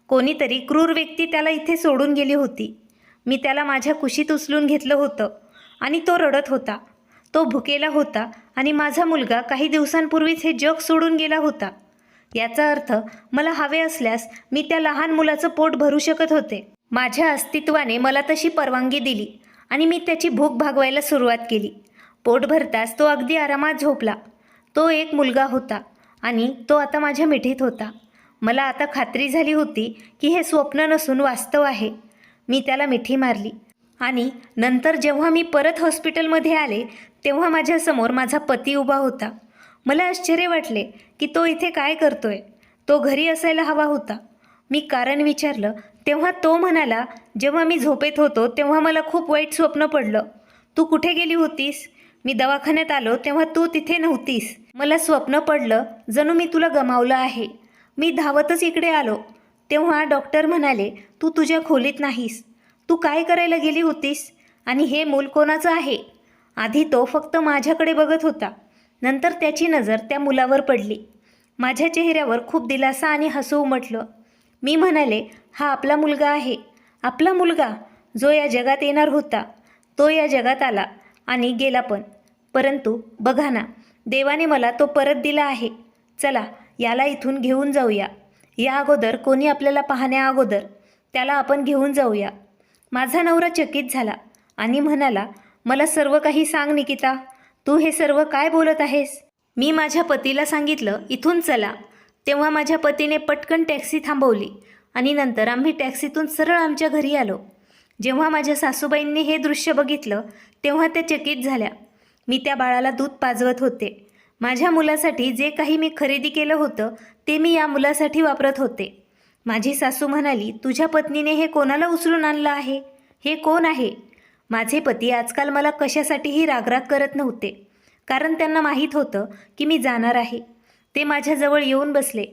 कोणीतरी क्रूर व्यक्ती त्याला इथे सोडून गेली होती. मी त्याला माझ्या कुशीत उचलून घेतलं होतं आणि तो रडत होता. तो भुकेला होता आणि माझा मुलगा काही दिवसांपूर्वीच हे जग सोडून गेला होता. याचा अर्थ मला हवे असल्यास मी त्या लहान मुलाचं पोट भरू शकत होते. माझ्या अस्तित्वाने मला तशी परवानगी दिली आणि मी त्याची भूक भागवायला सुरुवात केली. पोट भरताच तो अगदी आरामात झोपला. तो एक मुलगा होता आणि तो आता माझ्या मिठीत होता. मला आता खात्री झाली होती की हे स्वप्न नसून वास्तव आहे. मी त्याला मिठी मारली आणि नंतर जेव्हा मी परत हॉस्पिटलमध्ये आले तेव्हा माझ्यासमोर माझा पती उभा होता. मला आश्चर्य वाटले की तो इथे काय करतोय. तो घरी असायला हवा होता. मी कारण विचारलं तेव्हा तो म्हणाला, जेव्हा मी झोपेत होतो तेव्हा मला खूप वाईट स्वप्न पडलं. तू कुठे गेली होतीस? मी दवाखान्यात आलो तेव्हा तू तिथे नव्हतीस. मला स्वप्न पडलं जणू मी तुला गमावलं आहे. मी धावतच इकडे आलो तेव्हा डॉक्टर म्हणाले, तू तुझ्या खोलीत नाहीस. तू काय करायला गेली होतीस? आणि हे मूल कोणाचं आहे? आधी तो फक्त माझ्याकडे बघत होता. नंतर त्याची नजर त्या मुलावर पडली. माझ्या चेहऱ्यावर खूप दिलासा आणि हसू उमटलं. मी म्हणाले, हा आपला मुलगा आहे. आपला मुलगा जो या जगात येणार होता. तो या जगात आला आणि गेला पण. परंतु बघा ना, देवाने मला तो परत दिला आहे. चला याला इथून घेऊन जाऊया. या अगोदर कोणी आपल्याला पाहण्या अगोदर त्याला आपण घेऊन जाऊया. माझा नवरा चकित झाला आणि म्हणाला, मला सर्व काही सांग निकिता. तू हे सर्व काय बोलत आहेस? मी माझ्या पतीला सांगितलं, इथून चला. तेव्हा माझ्या पतीने पटकन टॅक्सी थांबवली आणि नंतर आम्ही टॅक्सीतून सरळ आमच्या घरी आलो. जेव्हा माझ्या सासूबाईंनी हे दृश्य बघितलं तेव्हा त्या चकित झाल्या. मी त्या बाळाला दूध पाजवत होते. माझ्या मुलासाठी जे काही मी खरेदी केलं होतं ते मी या मुलासाठी वापरत होते. माझी सासू म्हणाली, तुझ्या पत्नीने हे कोणाला उचलून आणलं आहे? हे कोण आहे? माझे पती आजकाल मला कशासाठीही रागराग करत नव्हते, कारण त्यांना माहीत होतं की मी जाणार आहे. ते माझ्याजवळ येऊन बसले.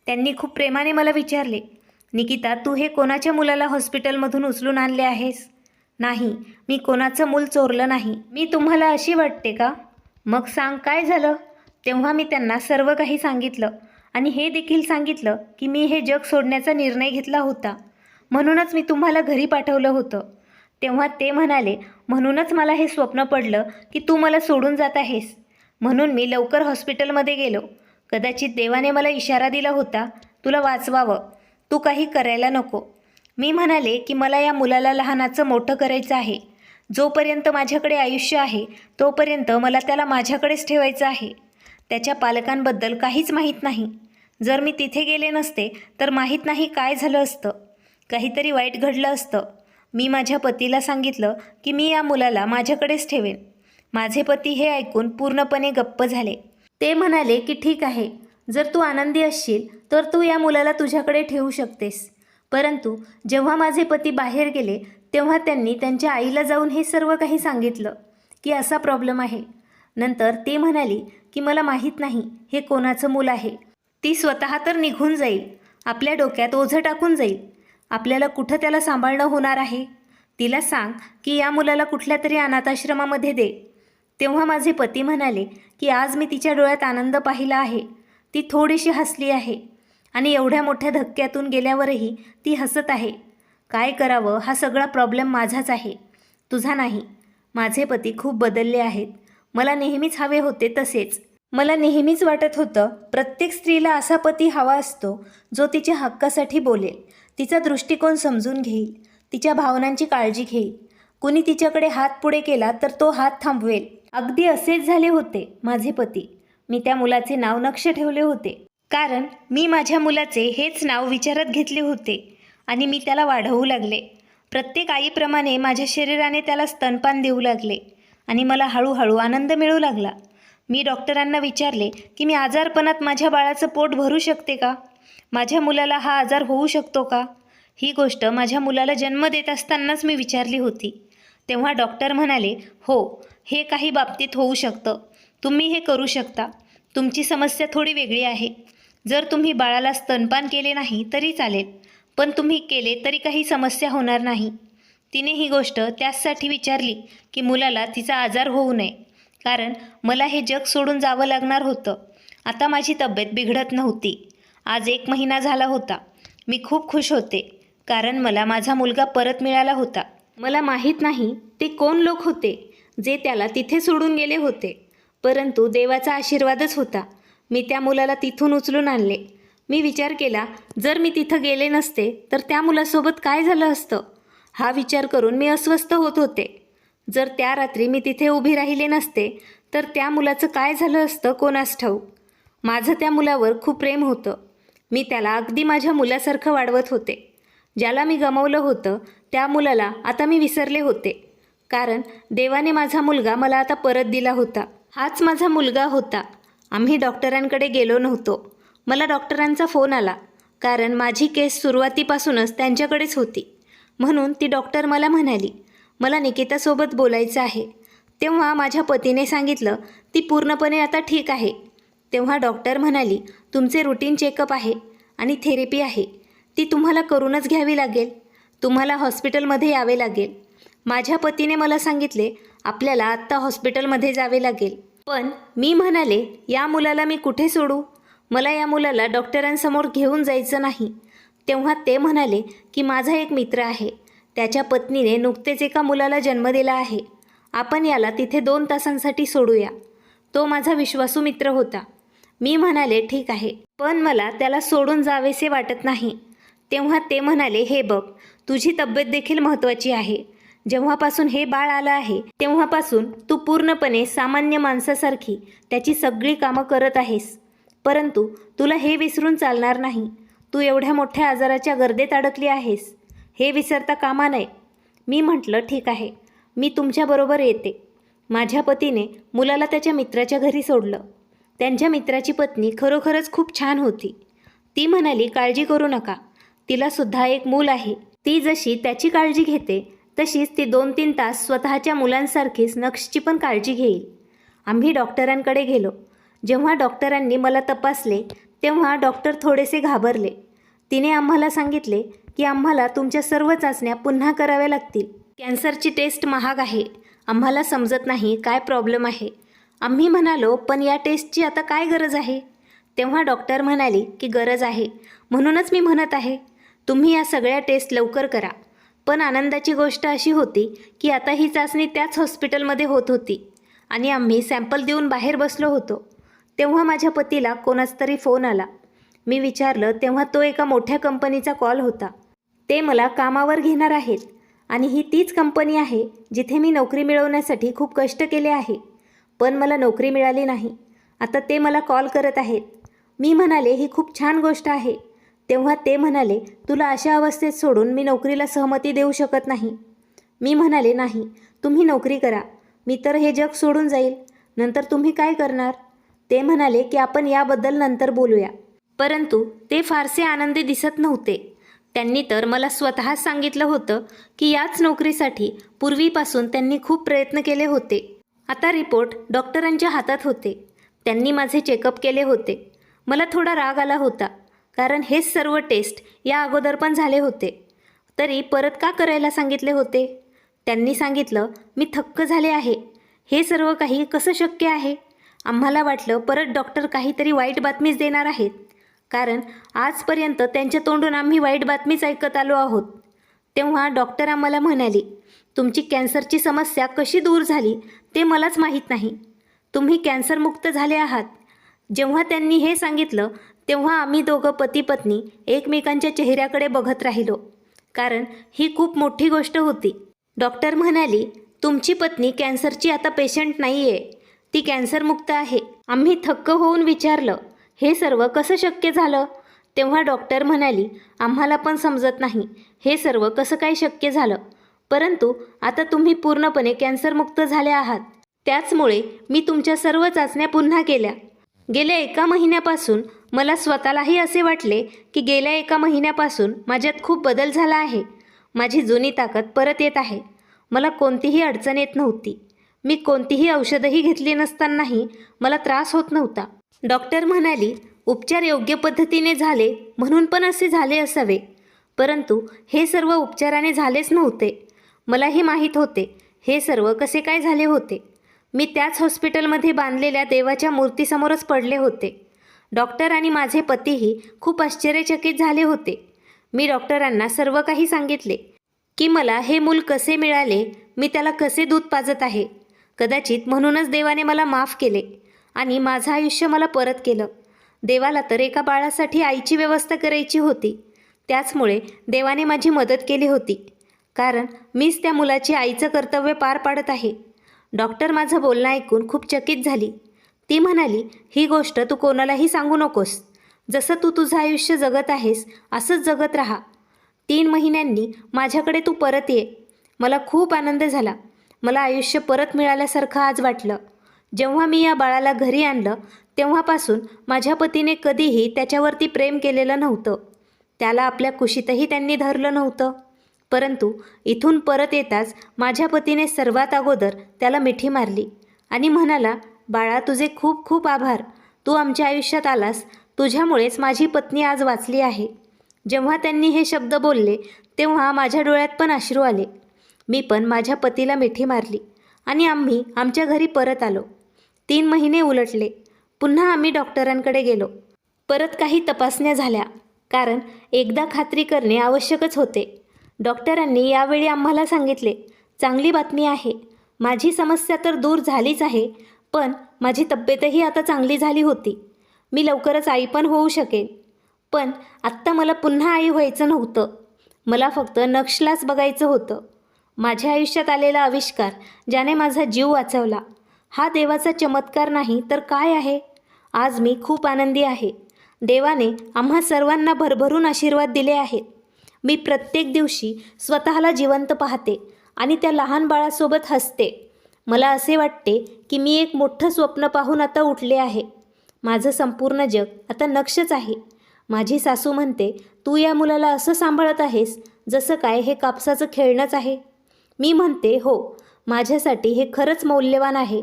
त्यांनी खूप प्रेमाने मला विचारले, निकिता, तू हे कोणाच्या मुलाला हॉस्पिटलमधून उचलून आणले आहेस? नाही, मी कोणाचं मूल चोरलं नाही. मी तुम्हाला अशी वाटते का? मग सांग काय झालं? तेव्हा मी त्यांना सर्व काही सांगितलं आणि हे देखील सांगितलं की मी हे जग सोडण्याचा निर्णय घेतला होता. म्हणूनच मी तुम्हाला घरी पाठवलं होतं. तेव्हा ते म्हणाले, म्हणूनच मला हे स्वप्न पडलं की तू मला सोडून जात आहेस. म्हणून मी लवकर हॉस्पिटलमध्ये गेलो. कदाचित देवाने मला इशारा दिला होता, तुला वाचवावं, तू काही करायला नको. मी म्हणाले की मला या मुलाला लहानाचं मोठं करायचं आहे. जोपर्यंत माझ्याकडे आयुष्य आहे तोपर्यंत मला त्याला माझ्याकडेच ठेवायचं आहे. त्याच्या पालकांबद्दल काहीच माहीत नाही. जर मी तिथे गेले नसते तर माहीत नाही काय झालं असतं. काहीतरी वाईट घडलं असतं. मी माझ्या पतीला सांगितलं की मी या मुलाला माझ्याकडेच ठेवेन. माझे पती हे ऐकून पूर्णपणे गप्प झाले. ते म्हणाले की ठीक आहे, जर तू आनंदी असशील तर तू या मुलाला तुझ्याकडे ठेवू शकतेस. परंतु जेव्हा माझे पती बाहेर गेले तेव्हा त्यांनी त्यांच्या आईला जाऊन हे सर्व काही सांगितलं की असा प्रॉब्लेम आहे. नंतर ती म्हणाली की मला माहीत नाही हे कोणाचं मूल आहे. ती स्वतः तर निघून जाईल, आपल्या डोक्यात ओझं टाकून जाईल. आपल्याला कुठं त्याला सांभाळणं होणार आहे? तिला सांग की या मुलाला कुठल्या तरी अनाथाश्रमामध्ये दे. तेव्हा माझे पती म्हणाले की आज मी तिच्या डोळ्यात आनंद पाहिला आहे. ती थोडीशी हसली आहे आणि एवढ्या मोठ्या धक्क्यातून गेल्यावरही ती हसत आहे. काय करावं, हा सगळा प्रॉब्लेम माझाच आहे, तुझा नाही. माझे पती खूप बदलले आहेत. मला नेहमीच हवे होते तसेच. मला नेहमीच वाटत होतं प्रत्येक स्त्रीला असा पती हवा असतो जो तिच्या हक्कासाठी बोलेल, तिचा दृष्टिकोन समजून घेईल, तिच्या भावनांची काळजी घेईल. कुणी तिच्याकडे हात पुढे केला तर तो हात थांबवेल. अगदी असेच झाले होते माझे पती. मी त्या मुलाचे नाव नक्ष ठेवले होते, कारण मी माझ्या मुलाचे हेच नाव विचारात घेतले होते आणि मी त्याला वाढवू लागले. प्रत्येक आईप्रमाणे माझ्या शरीराने त्याला स्तनपान देऊ लागले आणि मला हळूहळू आनंद मिळू लागला. मी डॉक्टरांना विचारले की मी आजारपणात माझ्या बाळाचं पोट भरू शकते का? माझ्या मुलाला हा आजार होऊ शकतो का? ही गोष्ट माझ्या मुलाला जन्म देत असतानाच मी विचारली होती. तेव्हा डॉक्टर म्हणाले, हो, हे काही बाबतीत होऊ शकतं, तुम्ही हे करू शकता. तुमची समस्या थोडी वेगळी आहे. जर तुम्ही बाळाला स्तनपान केले नाही तरी चालेल, पण तुम्ही केले तरी काही समस्या होणार नाही. तिने ही गोष्ट त्याचसाठी विचारली की मुलाला तिचा आजार होऊ नये, कारण मला हे जग सोडून जावं लागणार होतं. आता माझी तब्येत बिघडत नव्हती. आज 1 महिना झाला होता. मी खूप खुश होते, कारण मला माझा मुलगा परत मिळाला होता. मला माहीत नाही ते कोण लोक होते जे त्याला तिथे सोडून गेले होते, परंतु देवाचा आशीर्वादच होता. मी त्या मुलाला तिथून उचलून आणले. मी विचार केला, जर मी तिथं गेले नसते तर त्या मुलासोबत काय झालं असतं, हा विचार करून मी अस्वस्थ होत होते. जर त्या रात्री मी तिथे उभी राहिले नसते तर त्या मुलाचं काय झालं असतं कोणास ठाऊक. माझं त्या मुलावर खूप प्रेम होतं. मी त्याला अगदी माझ्या मुलासारखं वाढवत होते. ज्याला मी गमावलं होतं त्या मुलाला आता मी विसरले होते, कारण देवाने माझा मुलगा मला आता परत दिला होता. हाच माझा मुलगा होता. आम्ही डॉक्टरांकडे गेलो नव्हतो. मला डॉक्टरांचा फोन आला, कारण माझी केस सुरुवातीपासूनच त्यांच्याकडेच होती. म्हणून ती डॉक्टर मला म्हणाली, मला निकितासोबत बोलायचं आहे. तेव्हा माझ्या पतीने सांगितलं, ती पूर्णपणे आता ठीक आहे. तेव्हा डॉक्टर म्हणाली, तुमचे रुटीन चेकअप आहे आणि थेरपी आहे, ती तुम्हाला करूनच घ्यावी लागेल. तुम्हाला हॉस्पिटलमध्ये यावे लागेल. माझ्या पतीने मला सांगितले, आपल्याला आत्ता हॉस्पिटलमध्ये जावे लागेल. पण मी म्हणाले, या मुलाला मी कुठे सोडू? मला या मुलाला डॉक्टरांसमोर घेऊन जायचं नाही. तेव्हा ते म्हणाले की माझा एक मित्र आहे, त्याच्या पत्नीने नुकतेच एका मुलाला जन्म दिला आहे. आपण याला तिथे 2 तासांसाठी सोडूया. तो माझा विश्वासू मित्र होता. मी म्हणाले, ठीक आहे, पण मला त्याला सोडून जावेसे वाटत नाही. तेव्हा ते म्हणाले, हे बघ, तुझी तब्येत देखील महत्त्वाची आहे. जेव्हापासून हे बाळ आलं आहे तेव्हापासून तू पूर्णपणे सामान्य माणसासारखी त्याची सगळी कामं करत आहेस. परंतु तुला हे विसरून चालणार नाही, तू एवढ्या मोठ्या आजाराच्या गर्देत अडकली आहेस, हे विसरता कामा नये. मी म्हटलं, ठीक आहे, मी तुमच्याबरोबर येते. माझ्या पतीने मुलाला त्याच्या मित्राच्या घरी सोडलं. त्यांच्या मित्राची पत्नी खरोखरच खूप छान होती. ती म्हणाली, काळजी करू नका, तिलासुद्धा एक मूल आहे. ती जशी त्याची काळजी घेते तशीच ती 2-3 तास स्वतःच्या मुलांसारखीच नक्षची पण काळजी घेईल. आम्ही डॉक्टरांकडे गेलो. जेव्हा डॉक्टरांनी मला तपासले तेव्हा डॉक्टर थोडेसे घाबरले. तिने आम्हाला सांगितले की आम्हाला तुमच्या सर्व चाचण्या पुन्हा कराव्या लागतील. कॅन्सरची टेस्ट महाग आहे, आम्हाला समजत नाही काय प्रॉब्लेम आहे. आम्ही म्हणालो, पण या टेस्टची आता काय गरज आहे? तेव्हा डॉक्टर म्हणाली की गरज आहे, म्हणूनच मी म्हणत आहे तुम्ही या सगळ्या टेस्ट लवकर करा. पण आनंदाची गोष्ट अशी होती की आता ही चाचणी त्याच हॉस्पिटलमध्ये होत होती आणि आम्ही सॅम्पल देऊन बाहेर बसलो होतो. तेव्हा माझ्या पतीला कोणाचा तरी फोन आला. मी विचारलं तेव्हा तो एका मोठ्या कंपनीचा कॉल होता. ते मला कामावर घेणार आहेत आणि ही तीच कंपनी आहे जिथे मी नोकरी मिळवण्यासाठी खूप कष्ट केले आहे, पण मला नोकरी मिळाली नाही. आता ते मला कॉल करत आहेत. मी म्हणाले ही खूप छान गोष्ट आहे. तेव्हा ते म्हणाले तुला अशा अवस्थेत सोडून मी नोकरीला सहमती देऊ शकत नाही. मी म्हणाले नाही, तुम्ही नोकरी करा, मी तर हे जग सोडून जाईल. नंतर तुम्ही काय करणार? ते म्हणाले की आपण याबद्दल नंतर बोलूया. परंतु ते फारसे आनंदी दिसत नव्हते. त्यांनी तर मला स्वतःच सांगितलं होतं की याच नोकरीसाठी पूर्वीपासून त्यांनी खूप प्रयत्न केले होते. आता रिपोर्ट डॉक्टरांच्या हातात होते. त्यांनी माझे चेकअप केले होते. मला थोडा राग आला होता, कारण हेच सर्व टेस्ट या अगोदर पण झाले होते. तरी परत का करायला सांगितले होते? त्यांनी सांगितलं मी थक्क झाले आहे. हे सर्व काही कसं शक्य आहे? आम्हाला वाटलं परत डॉक्टर काहीतरी वाईट बातमीच देणार आहेत, कारण आजपर्यंत त्यांच्या तोंडून आम्ही वाईट बातमीच ऐकत आलो आहोत. तेव्हा डॉक्टर आम्हाला म्हणाली तुमची कॅन्सरची समस्या कशी दूर झाली ते मलाच माहीत नाही. तुम्ही कॅन्सरमुक्त झाले आहात. जेव्हा त्यांनी हे सांगितलं तेव्हा आम्ही दोघं पती पत्नी एकमेकांच्या चेहऱ्याकडे बघत राहिलो, कारण ही खूप मोठी गोष्ट होती. डॉक्टर म्हणाली तुमची पत्नी कॅन्सरची आता पेशंट नाही आहे, ती कॅन्सरमुक्त आहे. आम्ही थक्क होऊन विचारलं हे सर्व कसं शक्य झालं? तेव्हा डॉक्टर म्हणाली आम्हाला पण समजत नाही हे सर्व कसं काय शक्य झालं, परंतु आता तुम्ही पूर्णपणे कॅन्सरमुक्त झाले आहात. त्याचमुळे मी तुमच्या सर्व चाचण्या पुन्हा केल्या. गेल्या 1 महिन्यापासून मला स्वतःलाही असे वाटले की गेल्या 1 महिन्यापासून माझ्यात खूप बदल झाला आहे. माझी जुनी ताकद परत येत आहे. मला कोणतीही अडचण येत नव्हती. मी कोणतीही औषधही घेतली नसतानाही मला त्रास होत नव्हता. डॉक्टर म्हणाली उपचार योग्य पद्धतीने झाले म्हणून पण असे झाले असावे, परंतु हे सर्व उपचाराने झालेच नव्हते. मलाही माहीत होते हे सर्व कसे काय झाले होते. मी त्याच हॉस्पिटलमध्ये बांधलेल्या देवाच्या मूर्तीसमोरच पडले होते. डॉक्टर आणि माझे पतीही खूप आश्चर्यचकित झाले होते. मी डॉक्टरांना सर्व काही सांगितले की मला हे मूल कसे मिळाले, मी त्याला कसे दूध पाजत आहे. कदाचित म्हणूनच देवाने मला माफ केले आणि माझं आयुष्य मला परत केलं. देवाला तर एका बाळासाठी आईची व्यवस्था करायची होती, त्याचमुळे देवाने माझी मदत केली होती, कारण मीच त्या मुलाची आईचं कर्तव्य पार पाडत आहे. डॉक्टर माझं बोलणं ऐकून खूप चकित झाली. ती म्हणाली ही गोष्ट तू कोणालाही सांगू नकोस. जसं तू तुझं आयुष्य जगत आहेस असंच जगत राहा. 3 महिन्यांनी माझ्याकडे तू परत ये. मला खूप आनंद झाला. मला आयुष्य परत मिळाल्यासारखं आज वाटलं. जेव्हा मी या बाळाला घरी आणलं तेव्हापासून माझ्या पतीने कधीही त्याच्यावरती प्रेम केलेलं नव्हतं. त्याला आपल्या कुशीतही त्यांनी धरलं नव्हतं. परंतु इथून परत येताच माझ्या पतीने सर्वात अगोदर त्याला मिठी मारली आणि म्हणाला बाळा तुझे खूप खूप आभार. तू आमच्या आयुष्यात आलास, तुझ्यामुळेच माझी पत्नी आज वाचली आहे. जेव्हा त्यांनी हे शब्द बोलले तेव्हा माझ्या डोळ्यात पण अश्रू आले. मी पण माझ्या पतीला मिठी मारली आणि आम्ही आमच्या घरी परत आलो. 3 महिने उलटले. पुन्हा आम्ही डॉक्टरांकडे गेलो. परत काही तपासण्या झाल्या, कारण एकदा खात्री करणे आवश्यकच होते. डॉक्टरांनी यावेळी आम्हाला सांगितले चांगली बातमी आहे, माझी समस्या तर दूर झालीच आहे, पण माझी तब्येतही आता चांगली झाली होती. मी लवकरच आई पण होऊ शकेन. पण आत्ता मला पुन्हा आई व्हायचं नव्हतं. मला फक्त नक्षलाच बघायचं होतं. माझ्या आयुष्यात आलेला आविष्कार ज्याने माझा जीव वाचवला, हा देवाचा चमत्कार नाही तर काय आहे? आज मी खूप आनंदी आहे. देवाने आम्हा सर्वांना भरभरून आशीर्वाद दिले आहेत. मी प्रत्येक दिवशी स्वतःला जिवंत पाहते आणि त्या लहान बाळासोबत हसते. मला असे वाटते की मी एक मोठं स्वप्न पाहून आता उठले आहे. माझं संपूर्ण जग आता नक्षच आहे. माझी सासू म्हणते तू या मुलाला असं सांभाळत आहेस जसं काय हे कापसाचं खेळणंच आहे. मी म्हणते हो, माझ्यासाठी हे खरंच मौल्यवान आहे.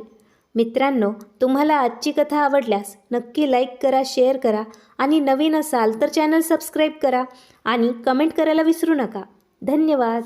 मित्रांनो, तुम्हाला आजची कथा आवडल्यास नक्की लाईक करा, शेअर करा आणि नवीन असाल तर चॅनल सबस्क्राईब करा आणि कमेंट करायला विसरू नका. धन्यवाद.